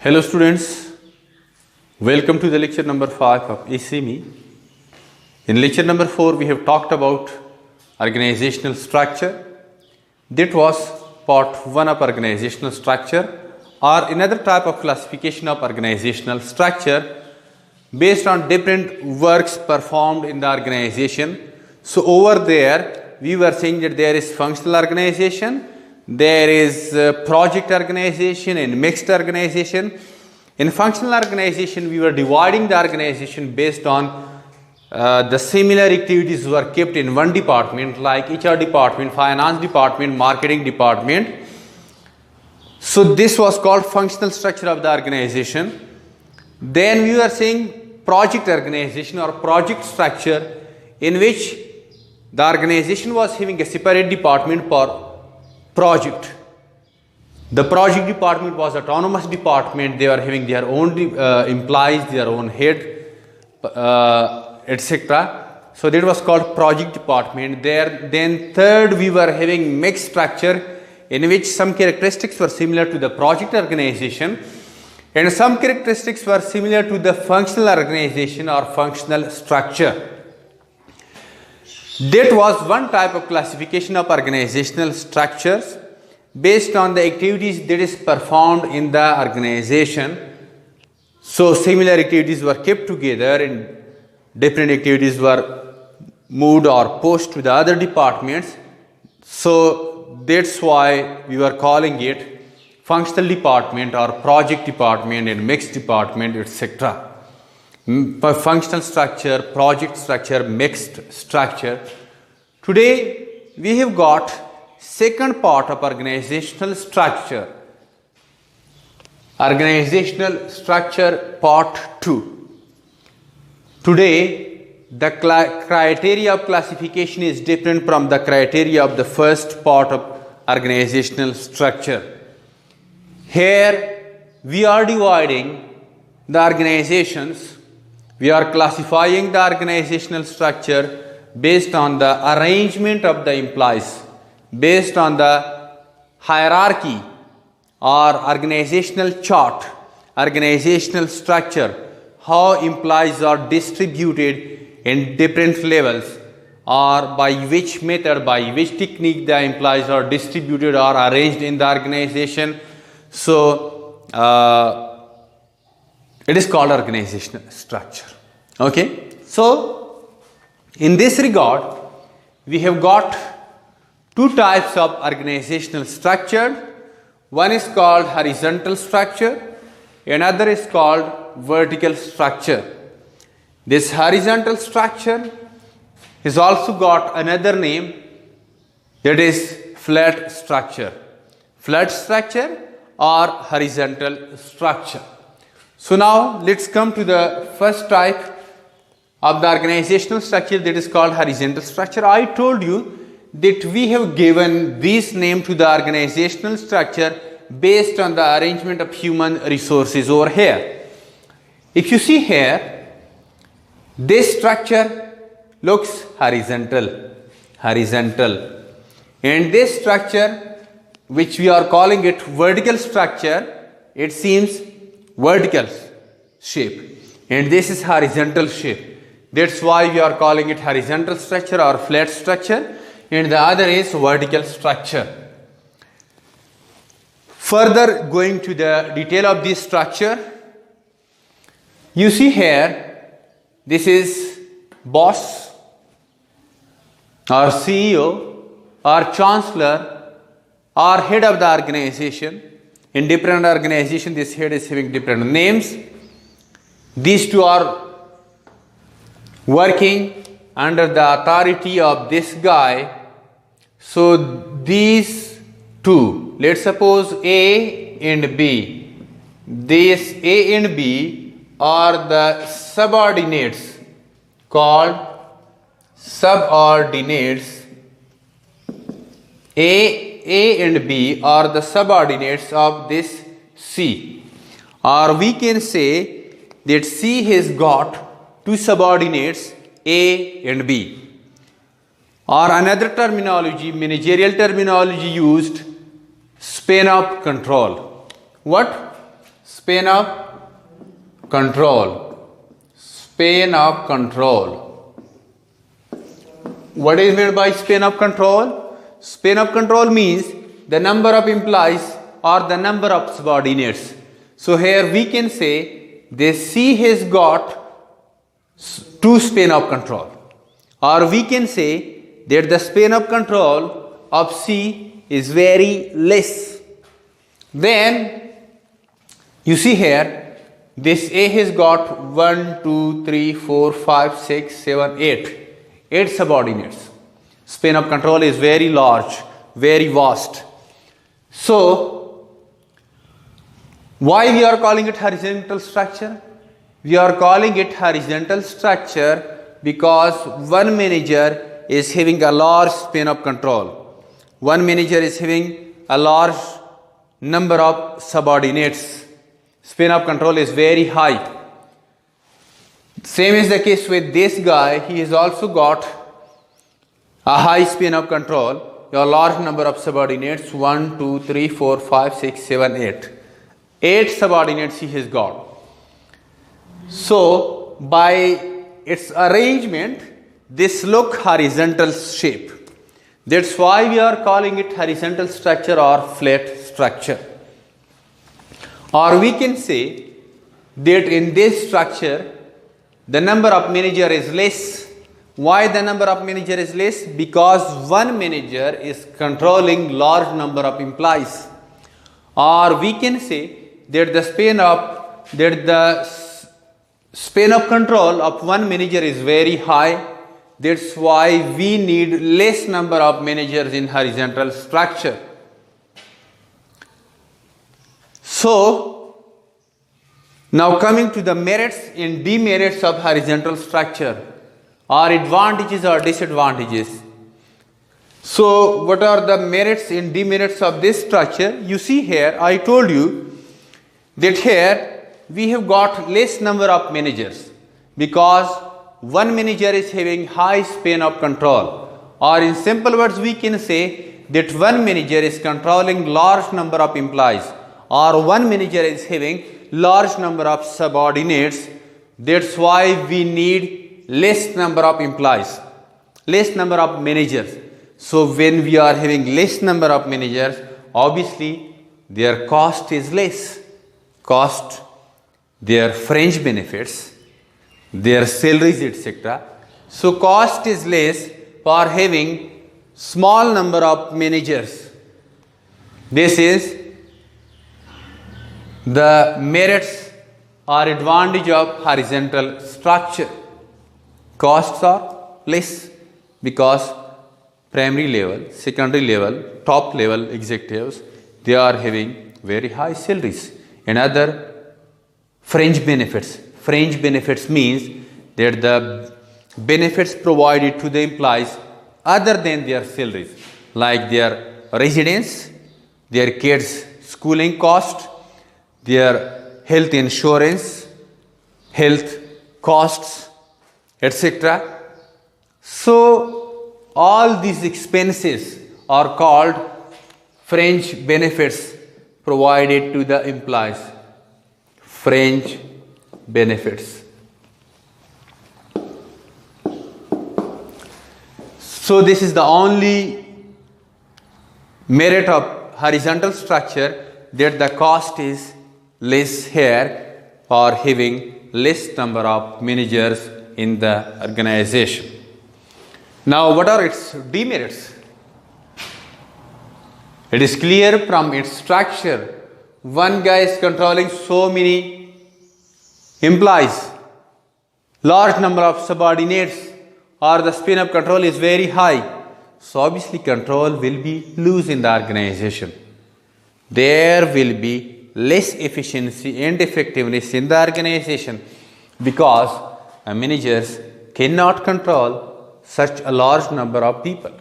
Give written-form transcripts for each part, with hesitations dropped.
Hello students, welcome to the lecture number 5 of ACME. In lecture number 4 we have talked about organizational structure. That was part 1 of organizational structure or another type of classification of organizational structure based on different works performed in the organization. So over there we were saying that there is functional organization, there is project organization and mixed organization. In functional organization, we were dividing the organization based on the similar activities were kept in one department like HR department, finance department, marketing department. So this was called functional structure of the organization. Then we were saying project organization or project structure, in which the organization was having a separate department for project. The project department was autonomous department. They were having their own employees, their own head, etc. So that was called project department. Then third, we were having mixed structure, in which some characteristics were similar to the project organization and some characteristics were similar to the functional organization or functional structure. That was one type of classification of organizational structures based on the activities that is performed in the organization. So similar activities were kept together and different activities were moved or pushed to the other departments. So that's why we were calling it functional department or project department and mixed department, etc. Functional structure, project structure, mixed structure. Today we have got second part of organizational structure. Organizational structure part 2. Today the criteria of classification is different from the criteria of the first part of organizational structure. Here we are dividing the organizations. We are classifying the organizational structure based on the arrangement of the employees, based on the hierarchy or organizational chart, organizational structure, how employees are distributed in different levels, or by which method, by which technique the employees are distributed or arranged in the organization. So it is called organizational structure. Okay, so in this regard we have got two types of organizational structure. One is called horizontal structure, another is called vertical structure. This horizontal structure has also got another name, that is flat structure. Flat structure or horizontal structure. So now let's come to the first type of the organizational structure, that is called horizontal structure. I told you that we have given this name to the organizational structure based on the arrangement of human resources over here. If you see here, this structure looks horizontal, and this structure, which we are calling it vertical structure, it seems vertical shape, and this is horizontal shape. That's why we are calling it horizontal structure or flat structure, and the other is vertical structure. Further going to the detail of this structure, you see here, this is boss or CEO or chancellor or head of the organization. In different organizations, this head is having different names. These two are working under the authority of this guy. So these two, let's suppose A and B, this A and B are the subordinates, called subordinates. A and B are the subordinates of this C, or we can say that C has got two subordinates, A and B. Or another terminology, managerial terminology used, span of control. What? Span of control. Span of control. What is meant by span of control? Span of control means the number of employees or the number of subordinates. So here we can say this C has got two span of control, or we can say that the span of control of C is very less. Then you see here this A has got 1, 2, 3, 4, 5, 6, 7, 8 subordinates. Span of control is very large, very vast. So why we are calling it horizontal structure? We are calling it horizontal structure because one manager is having a large span of control. One manager is having a large number of subordinates. Span of control is very high. Same is the case with this guy. He has also got a high span of control, a large number of subordinates, 1, 2, 3, 4, 5, 6, 7, 8. 8 subordinates he has got. So by its arrangement, this look horizontal shape. That's why we are calling it horizontal structure or flat structure. Or we can say that in this structure, the number of manager is less. Why the number of manager is less? Because one manager is controlling large number of employees. Or we can say that the span of control of one manager is very high. That's why we need less number of managers in horizontal structure. So now coming to the merits and demerits of horizontal structure, or advantages or disadvantages. So what are the merits and demerits of this structure? You see here, I told you that here we have got less number of managers because one manager is having high span of control, or in simple words we can say that one manager is controlling large number of employees, or one manager is having large number of subordinates. That's why we need less number of employees, less number of managers. So when we are having less number of managers, obviously their cost is less. Cost, their fringe benefits, their salaries, etc. So cost is less for having small number of managers. This is the merits or advantage of horizontal structure. Costs are less because primary level, secondary level, top level executives, they are having very high salaries. And other fringe benefits. Fringe benefits means that the benefits provided to the employees other than their salaries, like their residence, their kids' schooling cost, their health insurance, health costs, etc. So all these expenses are called fringe benefits provided to the employees. Fringe benefits. So this is the only merit of horizontal structure, that the cost is less here for having less number of managers in the organization. Now what are its demerits? It is clear from its structure, one guy is controlling so many employees, large number of subordinates, or the span of control is very high. So obviously control will be loose in the organization. There will be less efficiency and effectiveness in the organization because managers cannot control such a large number of people.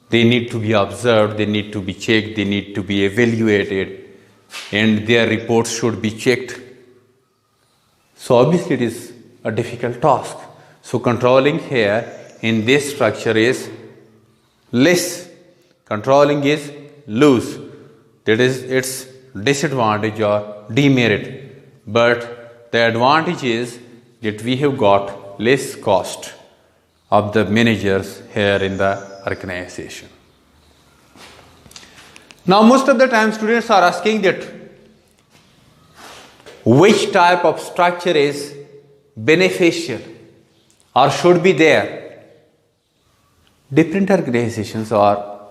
They need to be observed, they need to be checked, they need to be evaluated, and their reports should be checked. So obviously it is a difficult task. So controlling here in this structure is less. Controlling is loose. That is, it's disadvantage or demerit, but the advantage is that we have got less cost of the managers here in the organization. Now most of the time students are asking that which type of structure is beneficial or should be there. Different organizations are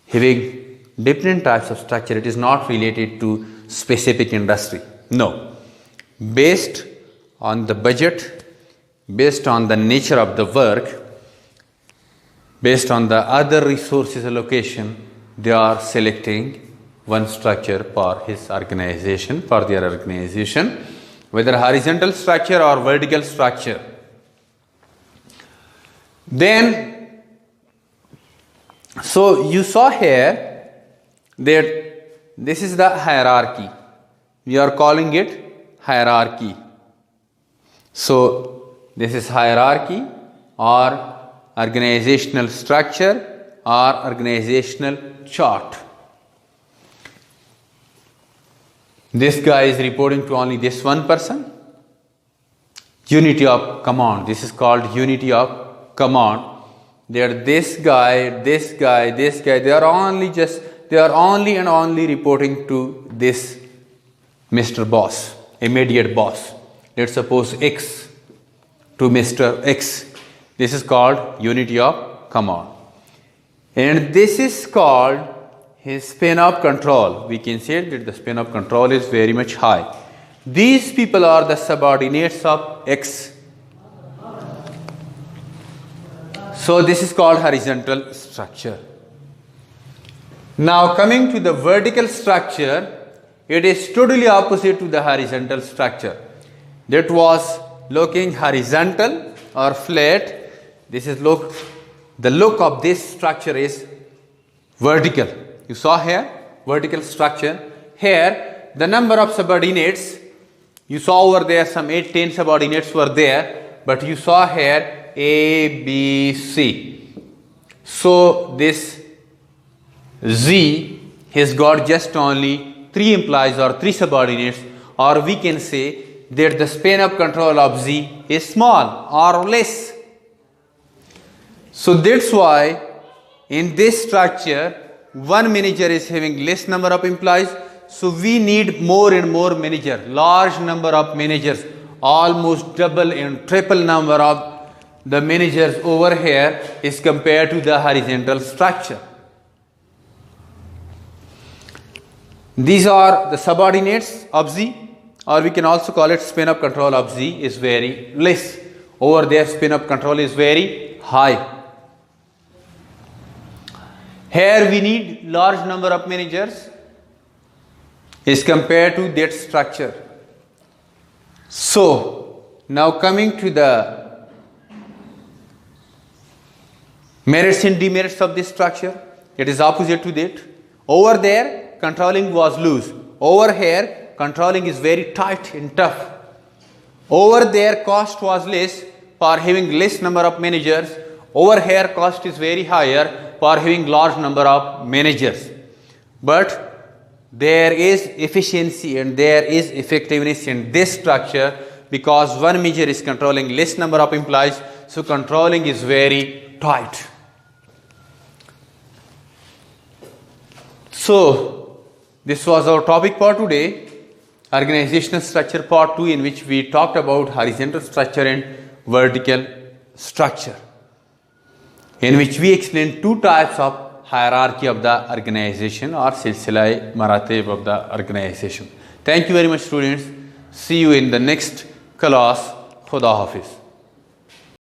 having different types of structure. It is not related to specific industry. No. Based on the budget, based on the nature of the work, based on the other resources allocation, they are selecting one structure for his organization, for their organization, whether horizontal structure or vertical structure. Then, so you saw here that this is the hierarchy. We are calling it hierarchy. So, this is hierarchy or organizational structure or organizational chart. This guy is reporting to only this one person. Unity of command. This is called unity of command. They are this guy, this guy, this guy. They are only and only reporting to this Mr. Boss, immediate boss. Let's suppose X to Mr. X. This is called unity of command. And this is called his span of control. We can say that the span of control is very much high. These people are the subordinates of X. So this is called horizontal structure. Now coming to the vertical structure, it is totally opposite to the horizontal structure. That was looking horizontal or flat. This is the look of this structure is vertical. You saw here vertical structure. Here the number of subordinates, you saw over there some 8-10 subordinates were there, but you saw here A, B, C. So this Z has got just only 3 employees or 3 subordinates, or we can say that the span of control of Z is small or less. So that's why in this structure one manager is having less number of employees, so we need more and more manager, large number of managers, almost double and triple number of the managers over here is compared to the horizontal structure. These are the subordinates of Z, or we can also call it span of control of Z is very less. Over there span of control is very high. Here we need large number of managers is compared to that structure. So now coming to the merits and demerits of this structure, it is opposite to that. Over there controlling was loose. Over here controlling is very tight and tough. Over there cost was less for having less number of managers. Over here cost is very higher for having large number of managers. But there is efficiency and there is effectiveness in this structure because one manager is controlling less number of employees, so controlling is very tight. So this was our topic for today, organizational structure part 2, in which we talked about horizontal structure and vertical structure, in which we explained 2 types of hierarchy of the organization or silsila maratib of the organization. Thank you very much students. See you in the next class. Khuda Hafiz.